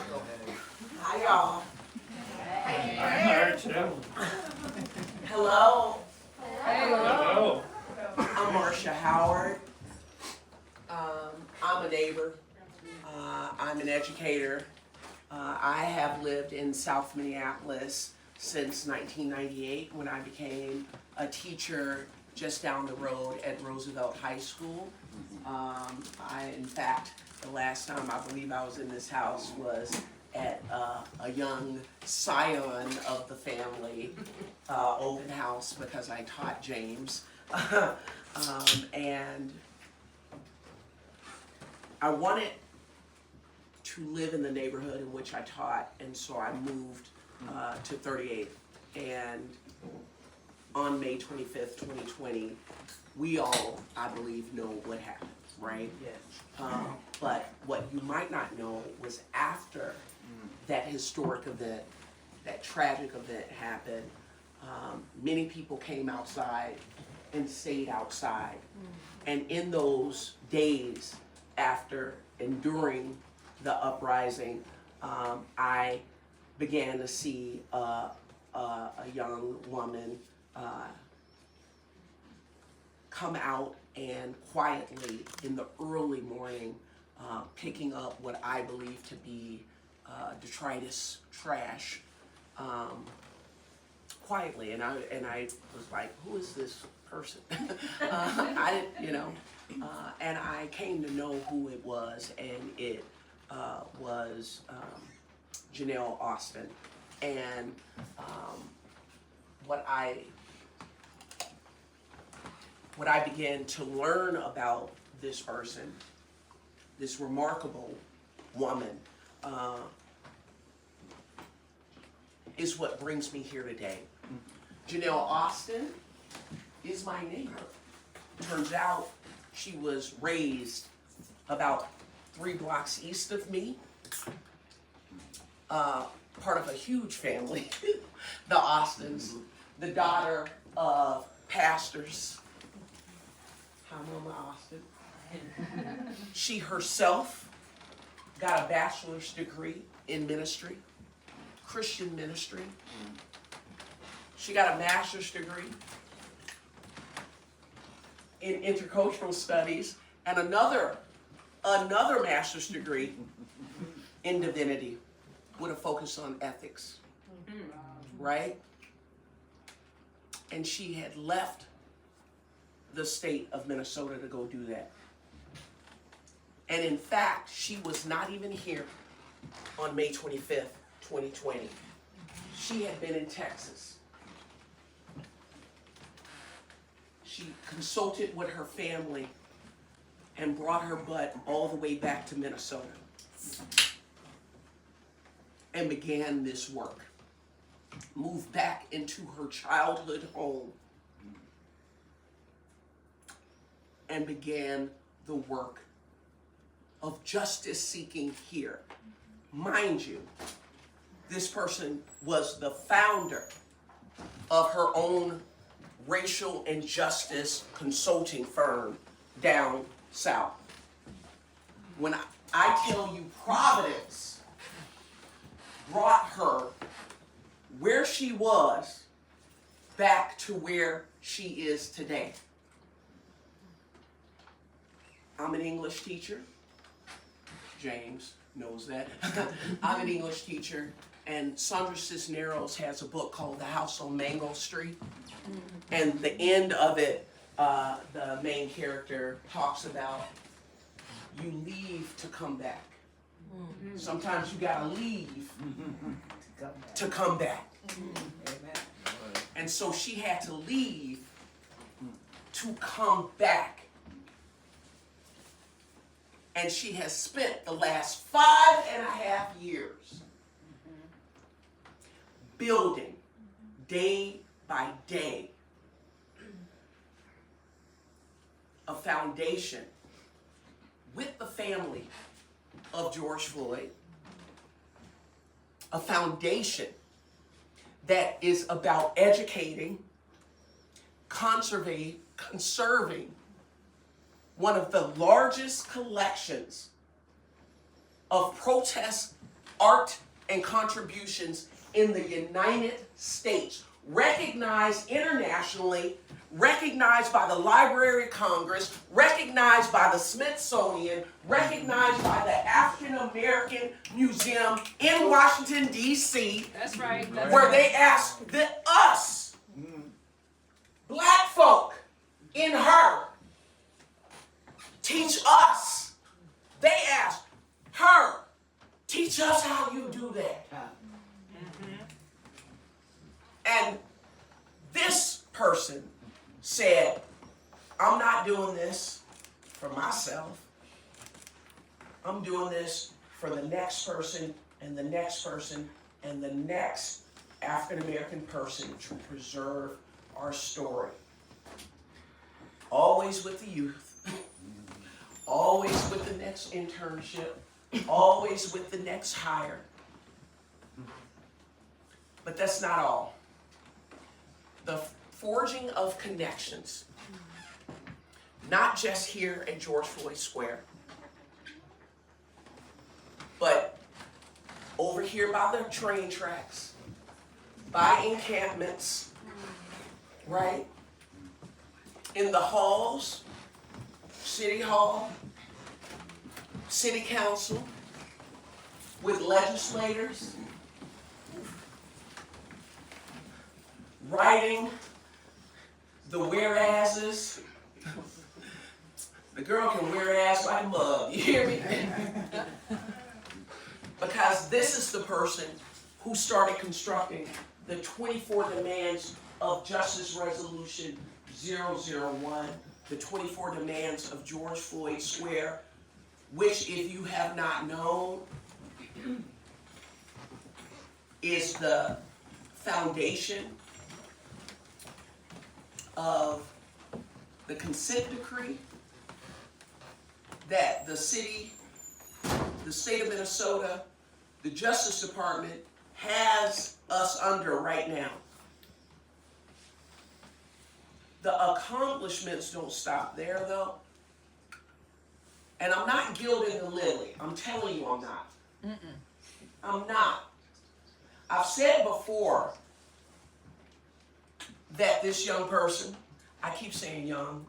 welcome. Hi, y'all. Hello. Hello. I'm Marcia Howard. I'm a neighbor. I'm an educator. I have lived in South Minneapolis since 1998 when I became a teacher just down the road at Roosevelt High School. In fact, the last time I believe I was in this house was at a young scion of the family open house because I taught James. And I wanted to live in the neighborhood in which I taught, and so I moved to 38th. And on May 25th, 2020, we all, I believe, know what happened, right? Yes. But what you might not know was after that historic event, that tragic event happened, many people came outside and stayed outside. And in those days after and during the uprising, I began to see a young woman come out and quietly in the early morning picking up what I believe to be detritus trash quietly, and I was like, who is this person? I didn't, and I came to know who it was, and it was Jeanelle Austin. And what I began to learn about this person, this remarkable woman, is what brings me here today. Jeanelle Austin is my neighbor. Turns out she was raised about 3 blocks east of me, part of a huge family, the Austins, the daughter of pastors. Hi, Mama Austin. She herself got a bachelor's degree in ministry, Christian ministry. She got a master's degree in intercultural studies and another master's degree in divinity with a focus on ethics, right? And she had left the state of Minnesota to go do that. And in fact, she was not even here on May 25th, 2020. She had been in Texas. She consulted with her family and brought her butt all the way back to Minnesota and began this work. Moved back into her childhood home and began the work of justice seeking here. Mind you, this person was the founder of her own racial and justice consulting firm down south. When I tell you Providence brought her where she was back to where she is today. I'm an English teacher. James knows that. I'm an English teacher, and Sandra Cisneros has a book called The House on Mango Street. And the end of it, the main character talks about you leave to come back. Sometimes you gotta leave to come back. And so she had to leave to come back. And she has spent the last 5.5 years building day by day a foundation with the family of George Floyd, a foundation that is about educating, conserving one of the largest collections of protest art and contributions in the United States, recognized internationally, recognized by the Library of Congress, recognized by the Smithsonian, recognized by the African American Museum in Washington, D.C. That's right. Where they asked us, black folk in her, teach us. They asked her, teach us how you do that. And this person said, I'm not doing this for myself. I'm doing this for the next person and the next person and the next African American person to preserve our story. Always with the youth. Always with the next internship. Always with the next hire. But that's not all. The forging of connections, not just here at George Floyd Square, but over here by the train tracks, by encampments, right? In the halls, City Hall, City Council, with legislators, writing the whereases. The girl can whereas like a mug, you hear me? Because this is the person who started constructing the 24 demands of Justice Resolution 001, the 24 demands of George Floyd Square, which, if you have not known, is the foundation of the consent decree that the state of Minnesota, the Justice Department has us under right now. The accomplishments don't stop there, though. And I'm not gilding the lily. I'm telling you I'm not. I'm not. I've said before that this young person, I keep saying young,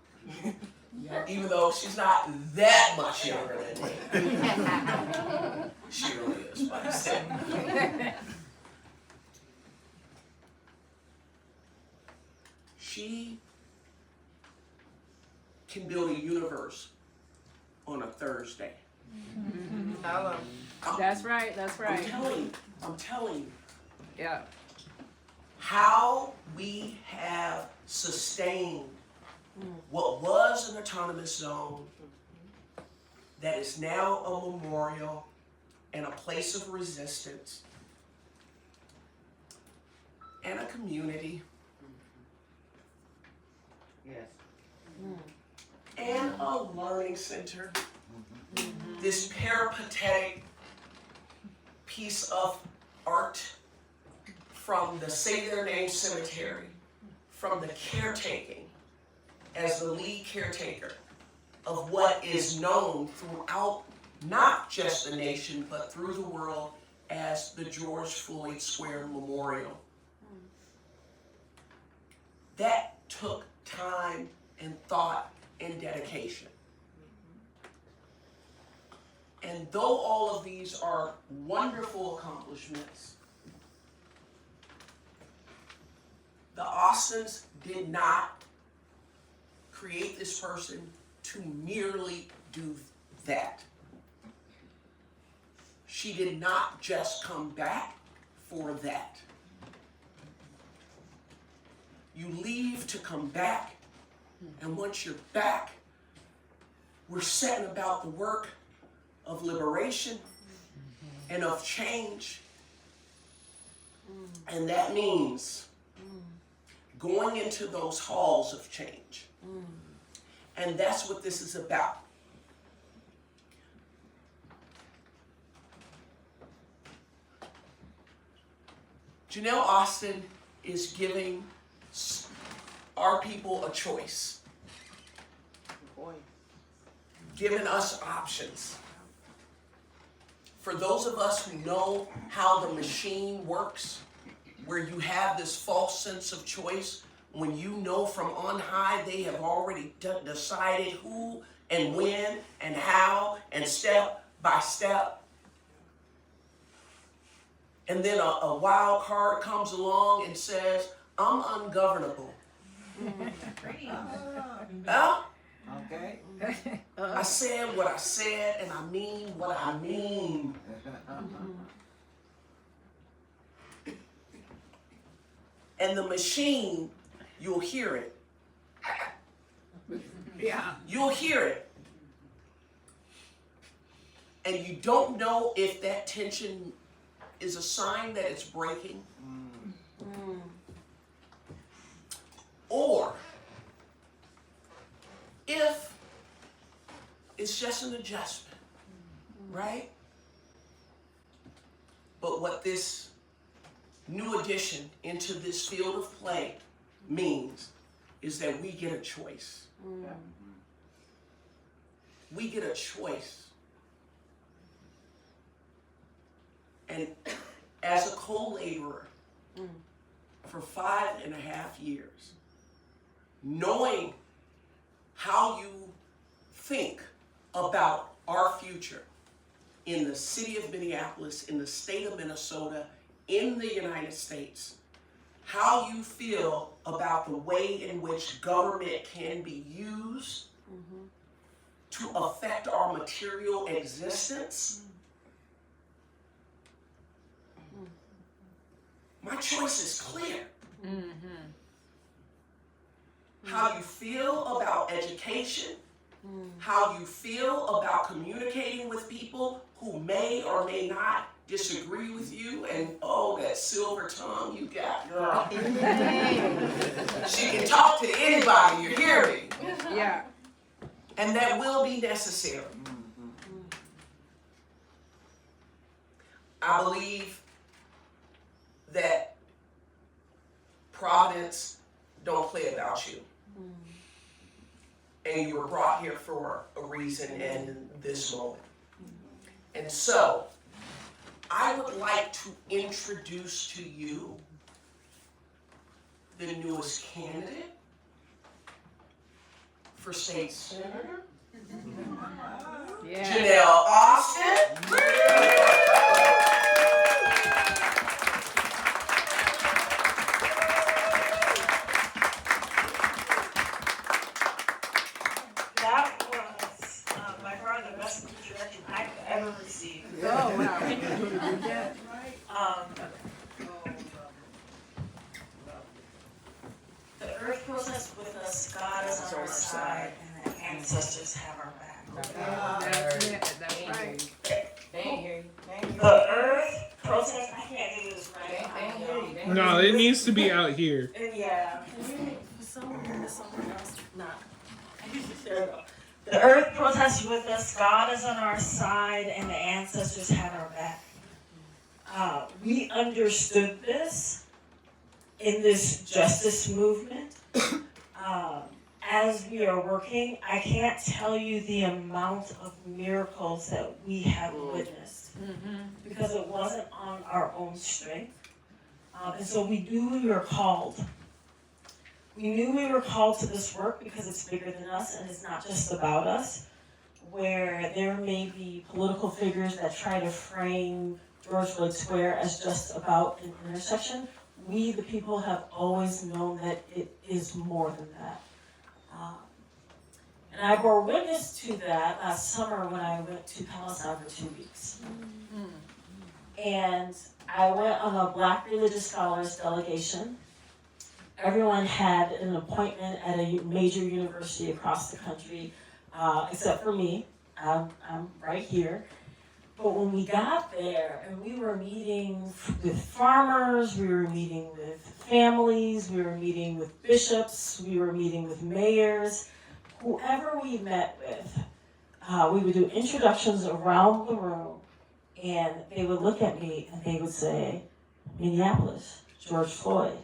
even though she's not that much younger than me. She really is, but I said. She can build a universe on a Thursday. That's right. That's right. I'm telling you. Yeah. How we have sustained what was an autonomous zone that is now a memorial and a place of resistance and a community. Yes. And a learning center. This peripatetic piece of art from the Say Their Name Cemetery, from the caretaking as the lead caretaker of what is known throughout not just the nation but through the world as the George Floyd Square Memorial. That took time and thought and dedication. And though all of these are wonderful accomplishments, the Austins did not create this person to merely do that. She did not just come back for that. You leave to come back, and once you're back, we're setting about the work of liberation and of change. And that means going into those halls of change. And that's what this is about. Jeanelle Austin is giving our people a choice. Giving us options. for those of us who know how the machine works, where you have this false sense of choice, when you know from on high they have already decided who and when and how and step by step, and then a wild card comes along and says, I'm ungovernable. Huh? Okay. I said what I said, and I mean what I mean. And the machine, you'll hear it. Yeah. You'll hear it. And you don't know if that tension is a sign that it's breaking. Or if it's just an adjustment, right? But what this new addition into this field of play means is that we get a choice. We get a choice. And as a co-laborer for 5.5 years, knowing how you think about our future in the city of Minneapolis, in the state of Minnesota, in the United States, how you feel about the way in which government can be used to affect our material existence, my choice is clear. How you feel about education, how you feel about communicating with people who may or may not disagree with you, and oh, that silver tongue you got, girl. She can talk to anybody, you hear me? Yeah. And that will be necessary. I believe that Providence don't play about you. And you were brought here for a reason and this moment. And so, I would like to introduce to you the newest candidate for state senator, Yeah. Jeanelle Austin. That was by far the best introduction I've ever received. Oh, wow. The earth process with us, God is on our side, and the ancestors have our back. That's it. That's right. They ain't hear you. They ain't hear The earth process, I can't do this right. They ain't hear you. They ain't No, it needs to be out here. Yeah. There we go. The earth protests with us, God is on our side, and the ancestors have our back. We understood this in this justice movement. As we are working, I can't tell you the amount of miracles that we have witnessed because it wasn't on our own strength. And so we knew we were called. We knew we were called to this work because it's bigger than us and it's not just about us, where there may be political figures that try to frame George Floyd Square as just about an intersection. We, the people, have always known that it is more than that. And I bore witness to that last summer when I went to Palestine for 2 weeks. And I went on a Black religious scholars delegation. Everyone had an appointment at a major university across the country, except for me. I'm right here. But when we got there and we were meeting with farmers, we were meeting with families, we were meeting with bishops, we were meeting with mayors, whoever we met with, we would do introductions around the room and they would look at me and they would say, Minneapolis, George Floyd.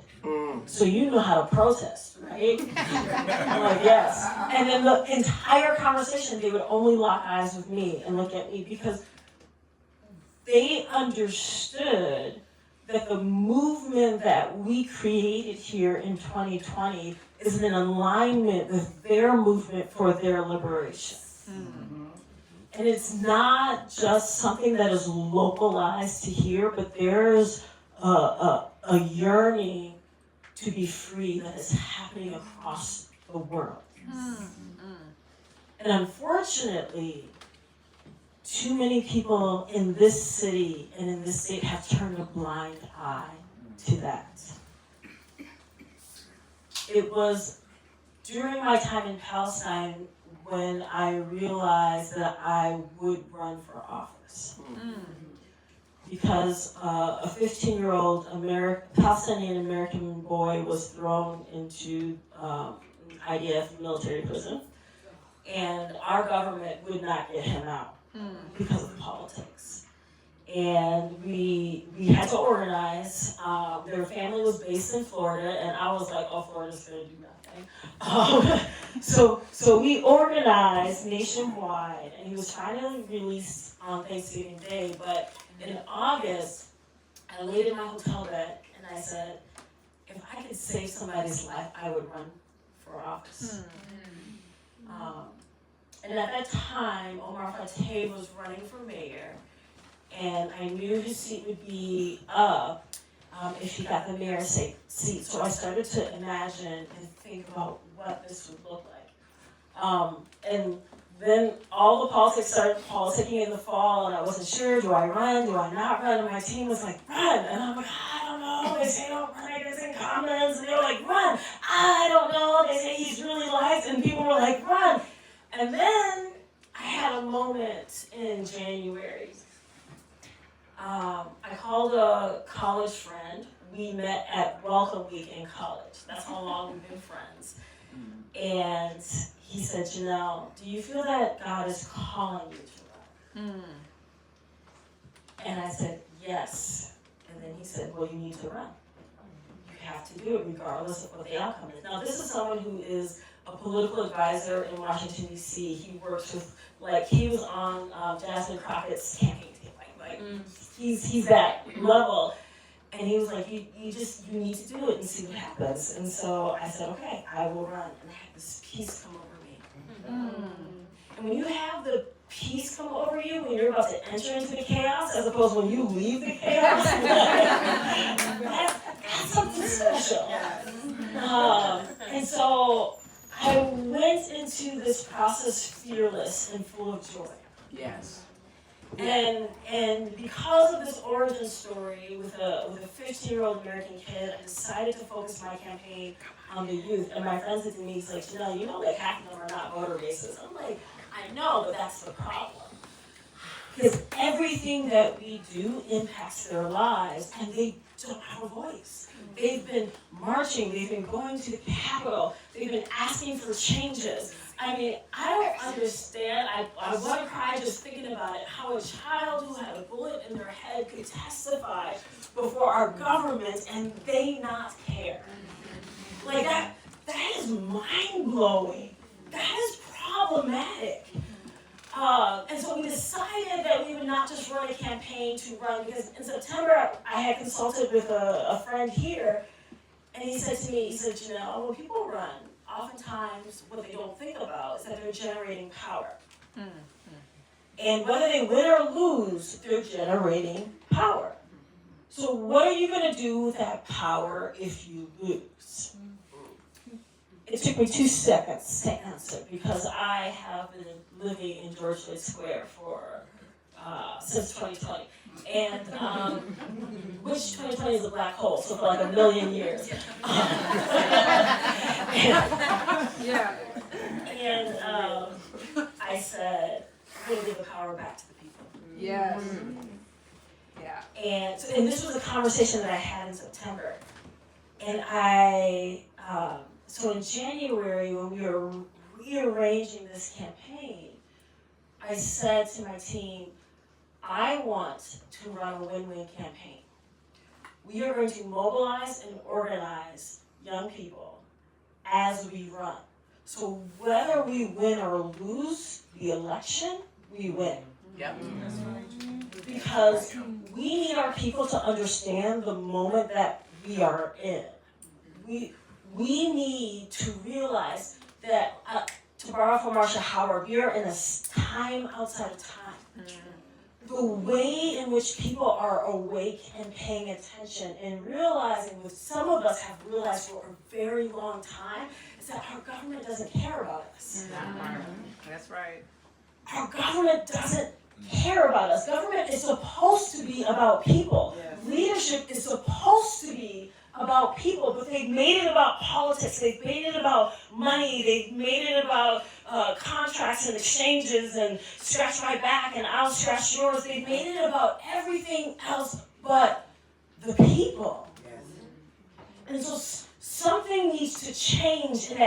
So you know how to protest, right? I'm like, yes. And then the entire conversation, they would only lock eyes with me and look at me because they understood that the movement that we created here in 2020 is in alignment with their movement for their liberation. And it's not just something that is localized to here, but there's a yearning to be free that is happening across the world. And unfortunately, too many people in this city and in this state have turned a blind eye to that. It was during my time in Palestine when I realized that I would run for office. Because a 15-year-old Palestinian American boy was thrown into IDF military prison, and our government would not get him out because of politics. And we had to organize. Their family was based in Florida, and I was like, oh, Florida's gonna do nothing. So we organized nationwide, and he was finally released on Thanksgiving Day, but in August, I laid in my hotel bed, and I said, if I could save somebody's life, I would run for office. And at that time, Omar Fateh was running for mayor, and I knew his seat would be up if he got the mayor's seat. So I started to imagine and think about what this would look like. And then all the politics started politicking in the fall, and I wasn't sure, do I run, do I not run? And my team was like, run! And I'm like, I don't know, they say don't run against incumbents, and they were like, run! I don't know, they say he's really liked, and people were like, run! And then I had a moment in January. I called a college friend. We met at Welcome Week in college. That's how long we've been friends. And he said, Jeanelle, do you feel that God is calling you to run? And I said, yes. And then he said, well, you need to run. You have to do it regardless of what the outcome is. Now, this is someone who is a political advisor in Washington, D.C. He works with, he was on Jasmine Crockett's campaign team. He's that level. And he was like, you need to do it and see what happens. And so I said, okay, I will run. And I had this peace come over me. And when you have the peace come over you, when you're about to enter into the chaos, as opposed to when you leave the chaos, that's something special. And so I went into this process fearless and full of joy. Yes. And because of this origin story with a 15-year-old American kid, I decided to focus my campaign on the youth. And my friend said to me, he's like, Jeanelle, you know that half of them are not voter bases. I'm like, I know, but that's the problem. Because everything that we do impacts their lives, and they don't have a voice. They've been marching, they've been going to the Capitol, they've been asking for changes. I mean, I don't understand, I want to cry just thinking about it, how a child who had a bullet in their head could testify before our government and they not care. Like that is mind-blowing. That is problematic. And so we decided that we would not just run a campaign to run, because in September I had consulted with a friend here, and he said to me, Jeanelle, when people run, oftentimes what they don't think about is that they're generating power. And whether they win or lose, they're generating power. So what are you going to do with that power if you lose? It took me 2 seconds to answer, because I have been living in George Floyd Square since 2020. And which 2020 is a black hole, so for like a million years. And I said, I'm going to give the power back to the people. Yes. Yeah. And this was a conversation that I had in September. And so in January, when we were rearranging this campaign, I said to my team, I want to run a win-win campaign. We are going to mobilize and organize young people as we run. So whether we win or lose the election, we win. Yep. Because we need our people to understand the moment that we are in. We need to realize that, to borrow from Marcia Howard, we are in a time outside of time. The way in which people are awake and paying attention and realizing, what some of us have realized for a very long time, is that our government doesn't care about us. That's right. Our government doesn't care about us. Government is supposed to be about people. Yes. Leadership is supposed to be about people, but they've made it about politics. They've made it about money. They've made it about contracts and exchanges and scratch my back and I'll scratch yours. They've made it about everything else but the people. Yes. And so something needs to change, and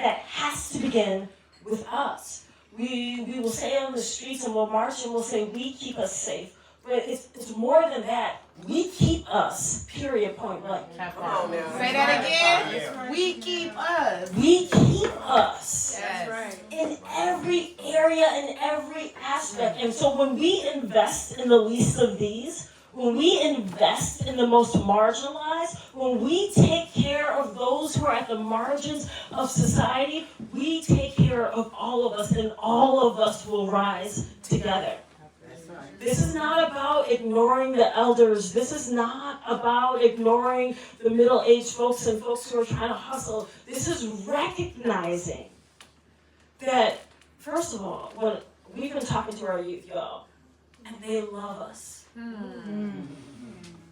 that has to begin with us. We will say on the streets and we'll march and we'll say, we keep us safe. But it's more than that. We keep us, period, point blank. Come on now. Say that again. We keep us. We keep us That's right. in every area, in every aspect. And so when we invest in the least of these, when we invest in the most marginalized, when we take care of those who are at the margins of society, we take care of all of us, and all of us will rise together. This is not about ignoring the elders. This is not about ignoring the middle-aged folks and folks who are trying to hustle. This is recognizing that, first of all, when we've been talking to our youth, y'all, and they love us.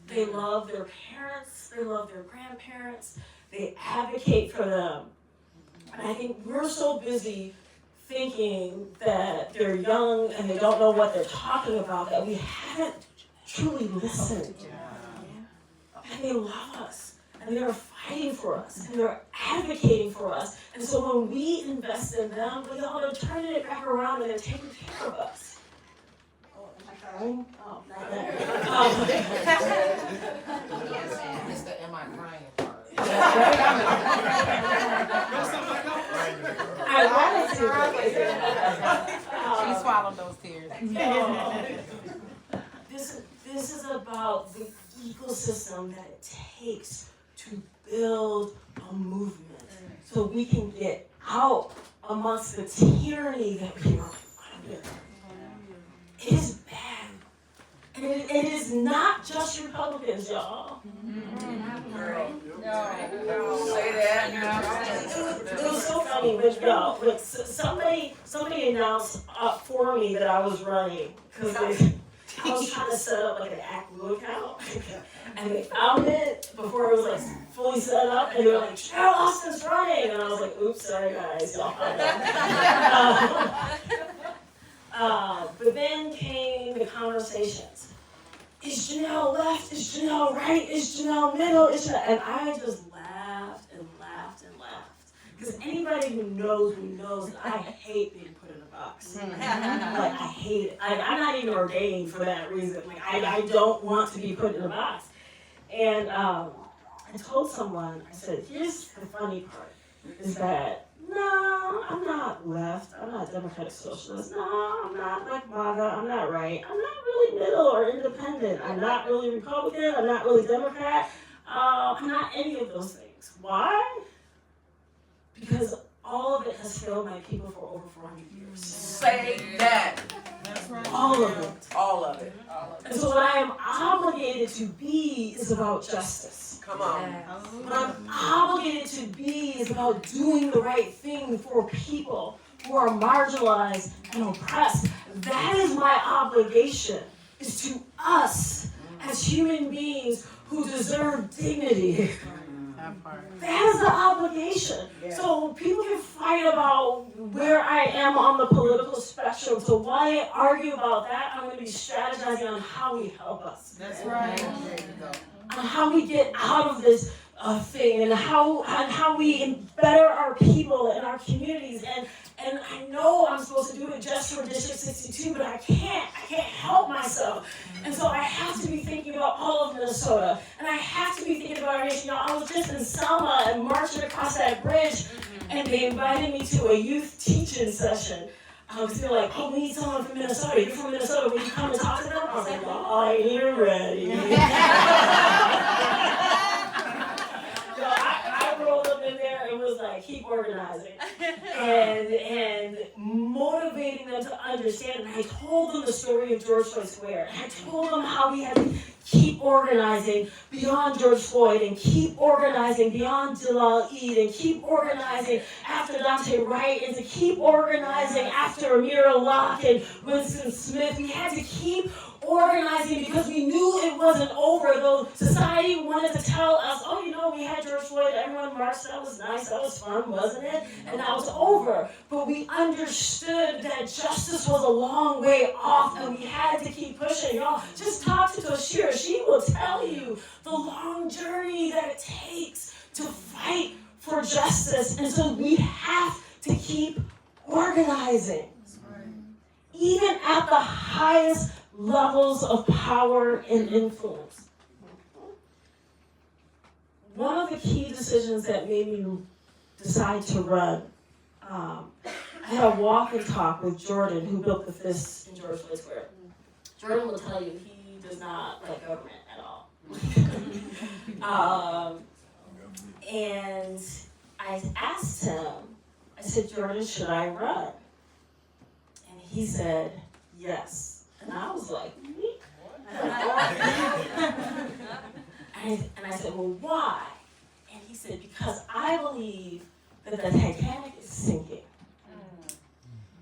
They love their parents. They love their grandparents. They advocate for them. And I think we're so busy thinking that they're young and they don't know what they're talking about, that we haven't truly listened. And they love us, and they're fighting for us, and they're advocating for us. And so when we invest in them, they're turning it back around and they're taking care of us. Oh, not that. It's the am I crying part. I wanted to. She swallowed those tears. This is about the ecosystem that it takes to build a movement, so we can get out amongst the tyranny that we are under. It is bad. And it is not just Republicans, y'all. Say that. It was so funny with y'all. When somebody announced for me that I was running, because I was trying to set up like an ActBlue account, and they found it before it was like fully set up, and they were like, Jeanelle Austin's running, and I was like, oops, sorry guys, y'all. But then came the conversations. Is Jeanelle left? Is Jeanelle right? Is Jeanelle middle? And I just laughed and laughed and laughed. Because anybody who knows that I hate being put in a box. Like, I hate it. I'm not even ordained for that reason. Like, I don't want to be put in a box. And I told someone, I said, here's the funny part, is that, no, I'm not left. I'm not Democratic Socialist. No, I'm not like MAGA. I'm not right. I'm not really middle or independent. I'm not really Republican. I'm not really Democrat. I'm not any of those things. Why? Because all of it has failed my people for over 400 years. Say that. That's right. All of it. All of it. And so what I am obligated to be is about justice. Come on. What I'm obligated to be is about doing the right thing for people who are marginalized and oppressed. That is my obligation, is to us as human beings who deserve dignity. That is the obligation. So people can fight about where I am on the political spectrum. So while I argue about that, I'm going to be strategizing on how we help us. That's right. On how we get out of this thing, and how we better our people and our communities. And I know I'm supposed to do it just for District 62, but I can't help myself. And so I have to be thinking about all of Minnesota, and I have to be thinking about our nation. I was just in Selma and marching across that bridge, and they invited me to a youth teaching session. Because they're like, oh, we need someone from Minnesota. You're from Minnesota. Will you come and talk to them? I was like, well, I ain't even ready. I rolled up in there and was like, keep organizing. And motivating them to understand. And I told them the story of George Floyd Square. And I told them how we had to keep organizing beyond George Floyd and keep organizing beyond Jalal Eid and keep organizing after Dante Wright and to keep organizing after Amira Locke and Winston Smith. We had to keep organizing because we knew it wasn't over, though society wanted to tell us, oh, you know, we had George Floyd, everyone marched, that was nice, that was fun, wasn't it? And that was over. But we understood that justice was a long way off and we had to keep pushing. Y'all, just talk to Toshira. She will tell you the long journey that it takes to fight for justice. And so we have to keep organizing. Even at the highest levels of power and influence. One of the key decisions that made me decide to run, I had a walk and talk with Jordan, who built the fists in George Floyd Square. Jordan will tell you he does not like government at all. And I asked him, I said, Jordan, should I run? And he said, yes. And I was like, and I said, well, why? And he said, because I believe that the Titanic is sinking.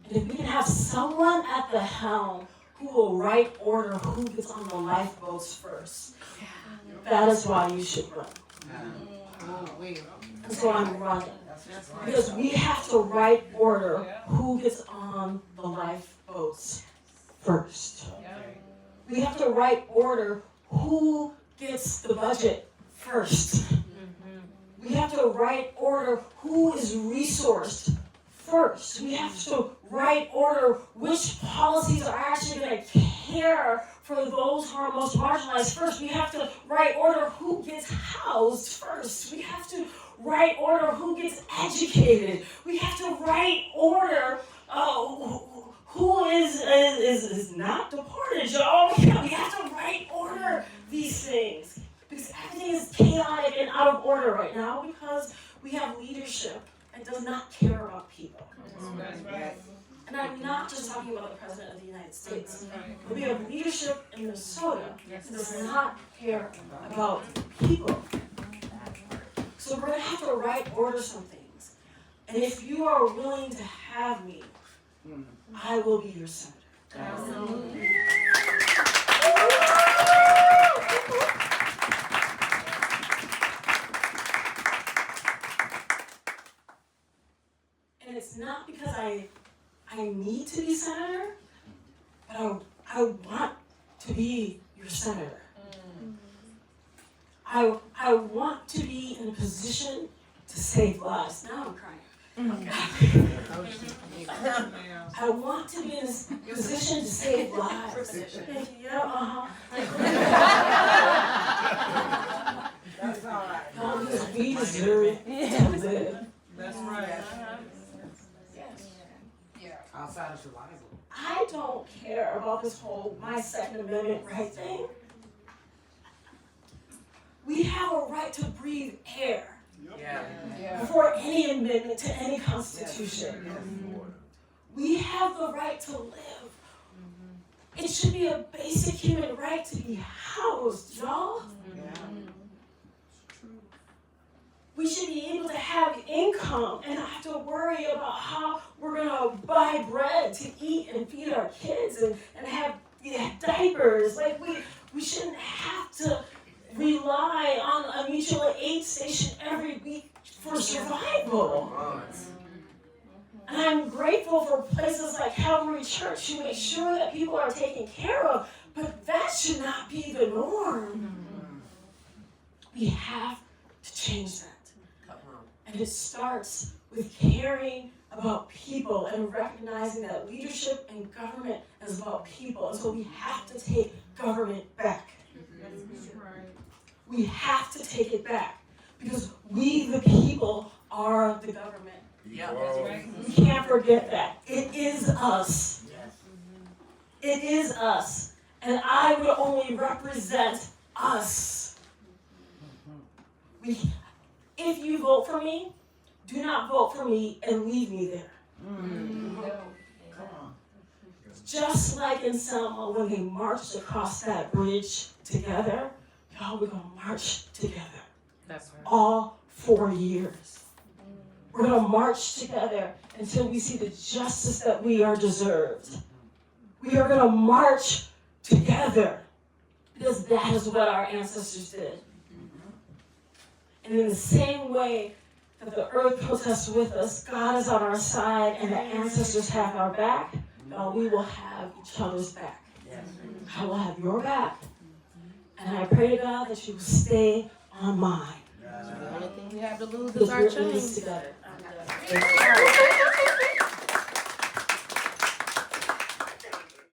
And if we can have someone at the helm who will write order who gets on the lifeboats first, that is why you should run. And so I'm running. Because we have to write order who gets on the lifeboats first. We have to write order who gets the budget first. We have to write order who is resourced first. We have to write order which policies are actually going to care for those who are most marginalized first. We have to write order who gets housed first. We have to write order who gets educated. We have to write order who is not deported, y'all. We have to write order these things. Because everything is chaotic and out of order right now because we have leadership that does not care about people. And I'm not just talking about the President of the United States. But we have leadership in Minnesota that does not care about people. So we're going to have to write order some things. And if you are willing to have me, I will be your senator. And it's not because I need to be senator, but I want to be your senator. I want to be in a position to save lives. Now I'm crying. I want to be in a position to save lives. Yeah, That's all right. No, because we deserve to live. That's right. Outside of survival. I don't care about this whole my Second Amendment right thing. We have a right to breathe air before any amendment to any constitution. We have the right to live. It should be a basic human right to be housed, y'all. We should be able to have income and not have to worry about how we're going to buy bread to eat and feed our kids and have diapers. Like, we shouldn't have to rely on a mutual aid station every week for survival. And I'm grateful for places like Calvary Church who make sure that people are taken care of, but that should not be the norm. We have to change that. And it starts with caring about people and recognizing that leadership and government is about people. And so we have to take government back. We have to take it back because we, the people, are the government. Yeah. We can't forget that. It is us. It is us. And I would only represent us. If you vote for me, do not vote for me and leave me there. Just like in Selma when they marched across that bridge together, y'all, we're going to march together. That's right. All 4 years. We're going to march together until we see the justice that we are deserved. We are going to march together because that is what our ancestors did. And in the same way that the earth protests with us, God is on our side and the ancestors have our back, we will have each other's back. I will have your back. And I pray to God that you will stay on mine. The only thing we have to lose is Because our we're in this chains. together.